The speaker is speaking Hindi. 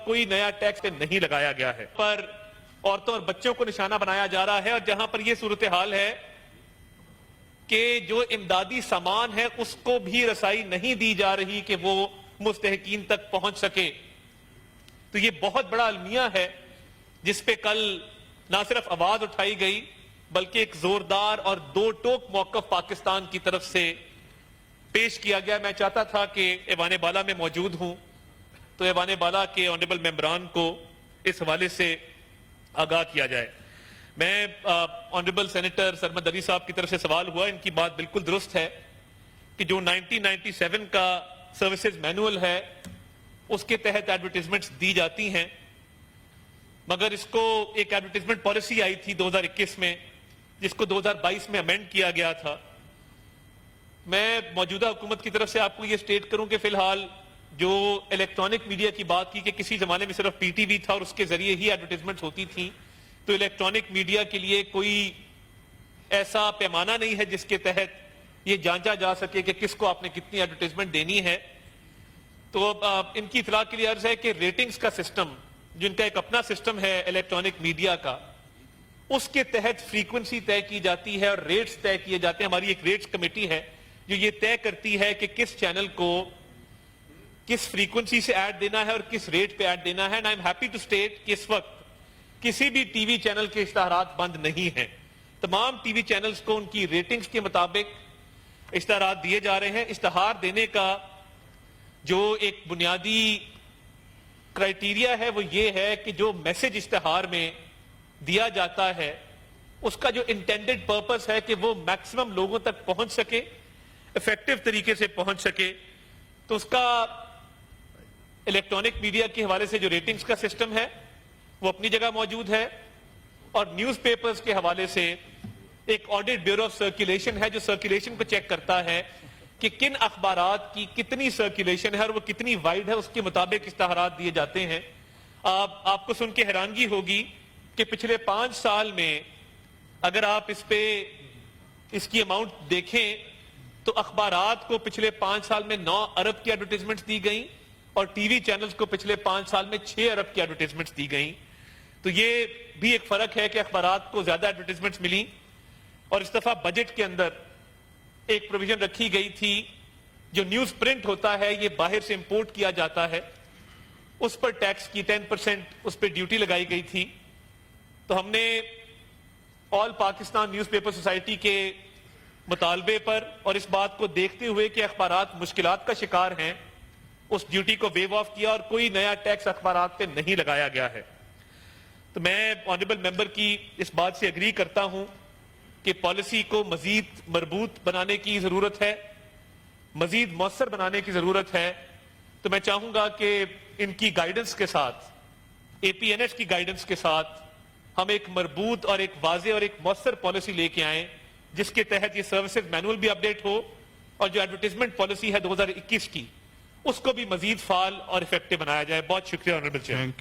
कोई नया टैक्स नहीं लगाया गया है। पर औरतों और बच्चों को निशाना बनाया जा रहा है और जहां पर यह सूरत हाल है कि जो इमदादी सामान है उसको भी रसाई नहीं दी जा रही कि वो मुस्तहकीन तक पहुंच सके, तो ये बहुत बड़ा अलमिया है जिस पे कल ना सिर्फ आवाज उठाई गई बल्कि एक जोरदार और दो टोक मौकफ पाकिस्तान की तरफ से पेश किया गया। मैं चाहता था कि ऐवान बाला में मौजूद हूं तो ऐवान बाला के ऑनरेबल मेंबरान को इस हवाले से आगाह किया जाए। मैं ऑनरेबल सेनेटर सरमद अली साहब की तरफ से सवाल हुआ, इनकी बात बिल्कुल दुरुस्त है कि जो 1997 का सर्विसेज मैनुअल है उसके तहत एडवर्टीजमेंट्स दी जाती हैं, मगर इसको एक एडवर्टीजमेंट पॉलिसी आई थी 2021 में जिसको 2022 में अमेंड किया गया था। मैं मौजूदा हुकूमत की तरफ से आपको ये स्टेट करूं कि फिलहाल जो इलेक्ट्रॉनिक मीडिया की बात की कि किसी जमाने में सिर्फ पीटीवी था और उसके जरिए ही एडवर्टीजमेंट्स होती थी, तो इलेक्ट्रॉनिक मीडिया के लिए कोई ऐसा पैमाना नहीं है जिसके तहत ये जांचा जा सके कि किसको आपने कितनी एडवर्टीजमेंट देनी है। तो इनकी इतला के लिए अर्ज है कि रेटिंग्स का सिस्टम, जिनका एक अपना सिस्टम है इलेक्ट्रॉनिक मीडिया का, उसके तहत फ्रीक्वेंसी तय की जाती है और रेट्स तय किए जाते हैं। हमारी एक रेट्स कमेटी है जो ये तय करती है कि किस चैनल को किस फ्रीक्वेंसी से ऐड देना है और किस रेट पे ऐड देना है। And I am happy to state कि इस वक्त किसी भी टीवी चैनल के इश्तहारात बंद नहीं हैं। तमाम टीवी चैनल्स को उनकी रेटिंग्स के मुताबिक इश्तहारात दिए जा रहे हैं। इश्तहार देने का जो एक बुनियादी क्राइटेरिया है वो ये है कि जो मैसेज इश्तहार में दिया जाता है उसका जो इंटेंडेड पर्पस है कि वो मैक्सिमम लोगों तक पहुंच सके, इफेक्टिव तरीके से पहुंच सके। तो उसका इलेक्ट्रॉनिक मीडिया के हवाले से जो रेटिंग्स का सिस्टम है वो अपनी जगह मौजूद है और न्यूज़पेपर्स के हवाले से एक ऑडिट ब्यूरो ऑफ सर्कुलेशन है जो सर्कुलेशन को चेक करता है कि किन अखबारात की कितनी सर्कुलेशन है और वो कितनी वाइड है, उसके मुताबिक इश्तहारात दिए जाते हैं। आपको सुन के हैरानगी होगी कि पिछले 5 साल में अगर आप इसकी अमाउंट देखें तो अखबारात को पिछले 5 साल में 9 अरब की एडवर्टीजमेंट्स दी गई और टीवी चैनल्स को पिछले 5 साल में 6 अरब की एडवर्टीजमेंट्स दी गई। तो ये भी एक फर्क है कि अखबारात को ज्यादा एडवर्टीजमेंट्स मिली। और इस दफा बजट के अंदर एक प्रोविजन रखी गई थी, जो न्यूज प्रिंट होता है ये बाहर से इंपोर्ट किया जाता है, उस पर टैक्स की 10% उस पर ड्यूटी लगाई गई थी। तो हमने ऑल पाकिस्तान न्यूज़पेपर सोसाइटी के मुतालबे पर और इस बात को देखते हुए कि अखबारात मुश्किलात का शिकार हैं, उस ड्यूटी को वेव ऑफ किया और कोई नया टैक्स अखबारात पे नहीं लगाया गया है। तो मैं ऑनरेबल मेंबर की इस बात से एग्री करता हूं कि पॉलिसी को मजीद मजबूत बनाने की जरूरत है, मजीद मौसर बनाने की जरूरत है। तो मैं चाहूंगा कि इनकी गाइडेंस के साथ, एपीएनएस की गाइडेंस के साथ हम एक मजबूत और एक वाज़ेह और एक मौसर पॉलिसी लेके आए जिसके तहत ये सर्विसेज मैनुअल भी अपडेट हो और जो एडवर्टीजमेंट पॉलिसी है 2021 की उसको भी मजीद फाल और इफेक्टिव बनाया जाए। बहुत शुक्रिया ऑनरेबल चेयर।